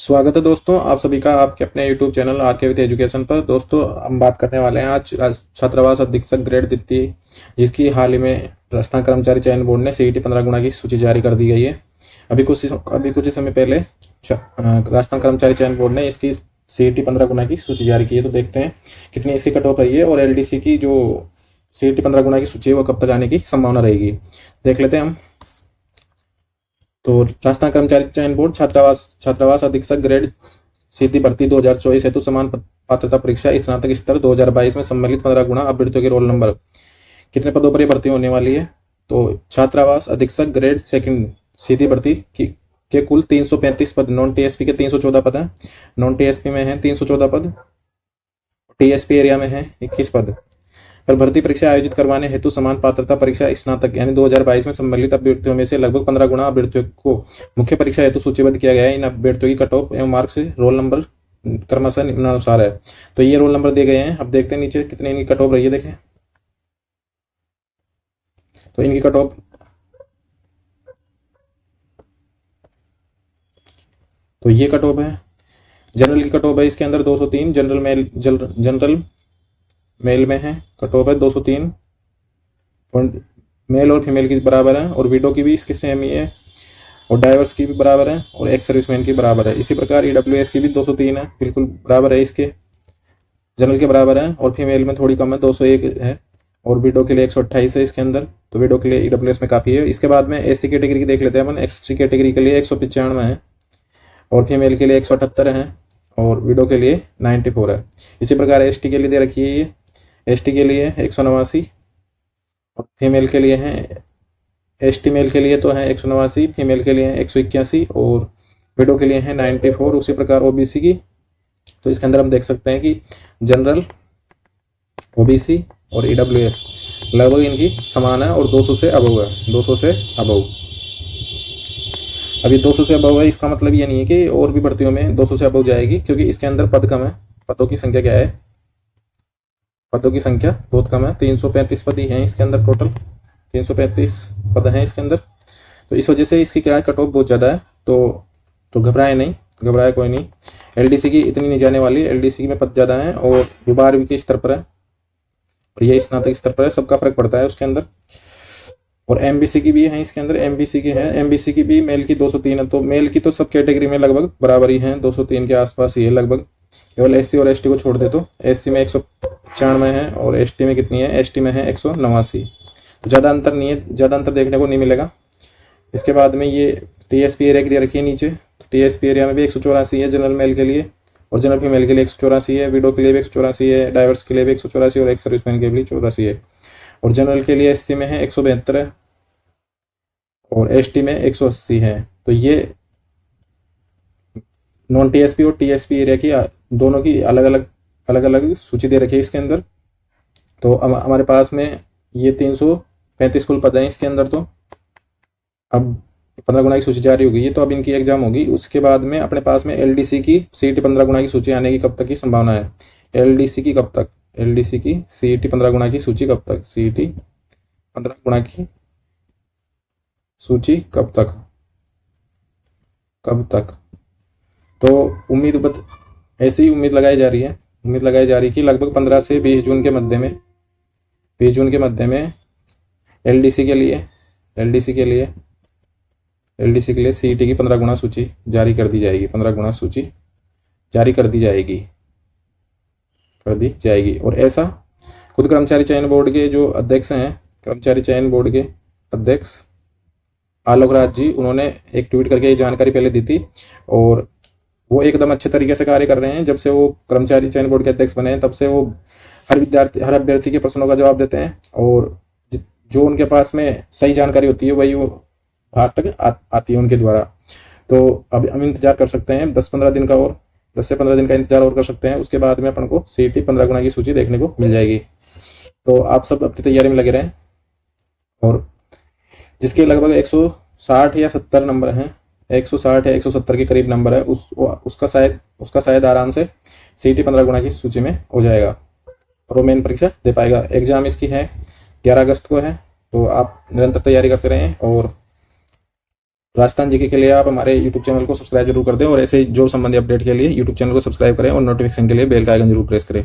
स्वागत है दोस्तों, आप सभी का आपके अपने YouTube चैनल आर के विद एजुकेशन पर। दोस्तों, हम बात करने वाले हैं आज छात्रावास अधीक्षक ग्रेड द्वितीय, जिसकी हाल ही में राजस्थान कर्मचारी चयन बोर्ड ने सीईटी 15 गुणा की सूची जारी कर दी गई है। अभी कुछ ही समय पहले राजस्थान कर्मचारी चयन बोर्ड ने इसकी सीईटी 15 गुणा की सूची जारी की है। तो देखते हैं कितनी इसकी कट ऑफ रही है और एलडीसी की जो सीईटी 15 गुणा की सूची है वो कब तक आने की संभावना रहेगी, देख लेते हैं हम। तो राजस्थान कर्मचारी चयन बोर्ड छात्रावास अधीक्षक ग्रेड सीधी भर्ती 2024 हेतु समान पात्रता परीक्षा स्नातक स्तर 2022 में सम्मिलित 15 गुणा अभ्यर्थियों के रोल नंबर कितने पदों पर ये भर्ती होने वाली है। तो छात्रावास अधीक्षक ग्रेड सेकंड सीधी भर्ती के कुल 335 पद, नॉन टीएसपी के 314 पद हैं। नॉन टीएसपी में है 314 पद, टीएसपी एरिया में है 21 पद। पर भर्ती परीक्षा आयोजित करवाने हेतु समान पात्रता परीक्षा स्नातक यानी 2022 में सम्मिलित अभ्यर्थियों में से लगभग 15 गुणा अभ्यर्थियों को मुख्य परीक्षा हेतु सूचीबद्ध किया गया है। इन अभ्यर्थियों की कट ऑफ एवं मार्क्स रोल नंबर क्रमशः निम्नानुसार है। तो ये रोल नंबर दिए गए हैं। अब देखते हैं नीचे कितने इनकी कट ऑफ रही है। देखें तो इनकी कट ऑफ, तो ये कट ऑफ है। जनरल की कट ऑफ है इसके अंदर 203, जनरल मेल में है कट ऑफ है 203, मेल और फीमेल की बराबर है, और विडो की भी इसके सेम ही है, और डाइवर्स की भी बराबर है, और एक्स सर्विसमैन की बराबर है। इसी प्रकार ईडब्ल्यूएस की भी 203 है, बिल्कुल बराबर है इसके, जनरल के बराबर है, और फीमेल में थोड़ी कम है 201 है, और विडो के लिए 128 है इसके अंदर। तो विडो के लिए ईडब्ल्यूएस में काफ़ी है। इसके बाद में एससी कैटेगरी की देख लेते हैं अपन। एससी कैटेगरी के लिए 195 है, और फीमेल के लिए 178 है, और विडो के लिए 94 है। इसी प्रकार एसटी के लिए दे रखी है ये, एसटी के लिए 189, और फीमेल के लिए है, एसटी मेल के लिए तो है 189, फीमेल के लिए है 181, और विडो के लिए है 94। उसी प्रकार ओबीसी की, तो इसके अंदर हम देख सकते हैं कि जनरल, ओबीसी और ईडब्ल्यूएस लगभग इनकी समान है, और 200 से अबव है, 200 से अबव। अभी 200 से अबव है, इसका मतलब ये नहीं है कि और भी भर्तियों में 200 से अबव जाएगी, क्योंकि इसके अंदर पद कम है। पदों की संख्या क्या है, पदों की संख्या बहुत कम है, 335 पद ही हैं इसके अंदर, टोटल 335 पद हैं इसके अंदर। तो इस वजह से इसकी क्या है, कट ऑफ बहुत ज़्यादा है। तो घबराए नहीं, घबराए कोई नहीं। एलडीसी की इतनी नहीं जाने वाली, एलडीसी में पद ज़्यादा हैं, और 12वीं के स्तर पर है, और ये स्नातक स्तर पर है, सबका फर्क पड़ता है उसके अंदर। और एमबीसी की भी है इसके अंदर, एमबीसी की है, एमबीसी की भी मेल की 203 है। तो मेल की तो सब कैटेगरी में लगभग बराबर ही है, 203 के आसपास ही है लगभग। केवल एससी और एसटी को छोड़ दे तो एससी में 195 है, और एसटी में कितनी है, एसटी में है 189। तो ज़्यादा अंतर नहीं है, ज़्यादा अंतर देखने को नहीं मिलेगा। इसके बाद में ये टीएसपी एरिया की दे रखी है नीचे। तो टीएसपी एरिया में भी 184 है जनरल मेल के लिए, और जनरल फीमेल के लिए 184 है, विडो के लिए भी 184 है, डाइवर्स के लिए भी 184, और एक्स सर्विसमैन के लिए 84 है। और जनरल के लिए एससी में है 172 है, और एसटी में 180 है। तो ये नॉन टीएसपी और टीएसपी एरिया की दोनों की अलग अलग सूची दे रखी है इसके अंदर। तो हमारे पास में ये 335 कुल पद हैं इसके अंदर। तो अब 15 गुना की सूची जारी होगी, ये तो अब इनकी एग्जाम होगी। उसके बाद में अपने पास में एलडीसी की सीईटी 15 गुना की सूची आने की कब तक की संभावना है, एलडीसी की कब तक, एलडीसी की सीईटी 15 गुना की सूची कब तक, सीईटी 15 गुना की सूची कब तक, कब तक। तो ऐसी ही उम्मीद लगाई जा रही है, कि लगभग 15 से 20 जून के मध्य में, 20 जून के मध्य में एलडीसी के लिए सीईटी की 15 गुना सूची जारी कर दी जाएगी, 15 गुना सूची जारी कर दी जाएगी। और ऐसा खुद कर्मचारी चयन बोर्ड के जो अध्यक्ष हैं, कर्मचारी चयन बोर्ड के अध्यक्ष आलोक राज जी, उन्होंने एक ट्वीट करके ये जानकारी पहले दी थी, और वो एकदम अच्छे तरीके से कार्य कर रहे हैं। जब से वो कर्मचारी चयन बोर्ड के अध्यक्ष बने हैं, तब से वो हर अभ्यर्थी के प्रश्नों का जवाब देते हैं, और जो उनके पास में सही जानकारी होती है वही वो बाहर तक आती है उनके द्वारा। तो अब हम इंतजार कर सकते हैं 10-15 दिन का, और 10 से 15 दिन का इंतजार और कर सकते हैं। उसके बाद में अपन को सीईटी 15 गुना की सूची देखने को मिल जाएगी। तो आप सब अपनी तैयारी में लगे रहें, और जिसके लगभग 160 या 70 नंबर हैं, 160 या 170 के करीब नंबर है, उसका शायद आराम से सीईटी 15 गुना की सूची में हो जाएगा, और वो मेन परीक्षा दे पाएगा। एग्जाम इसकी है 11 अगस्त को है। तो आप निरंतर तैयारी करते रहें, और राजस्थान जीके के लिए आप हमारे यूट्यूब चैनल को सब्सक्राइब जरूर कर दें और ऐसे जॉब संबंधी अपडेट के लिए यूट्यूब चैनल को सब्सक्राइब करें और नोटिफिकेशन के लिए बेल का आइकन जरूर प्रेस करें।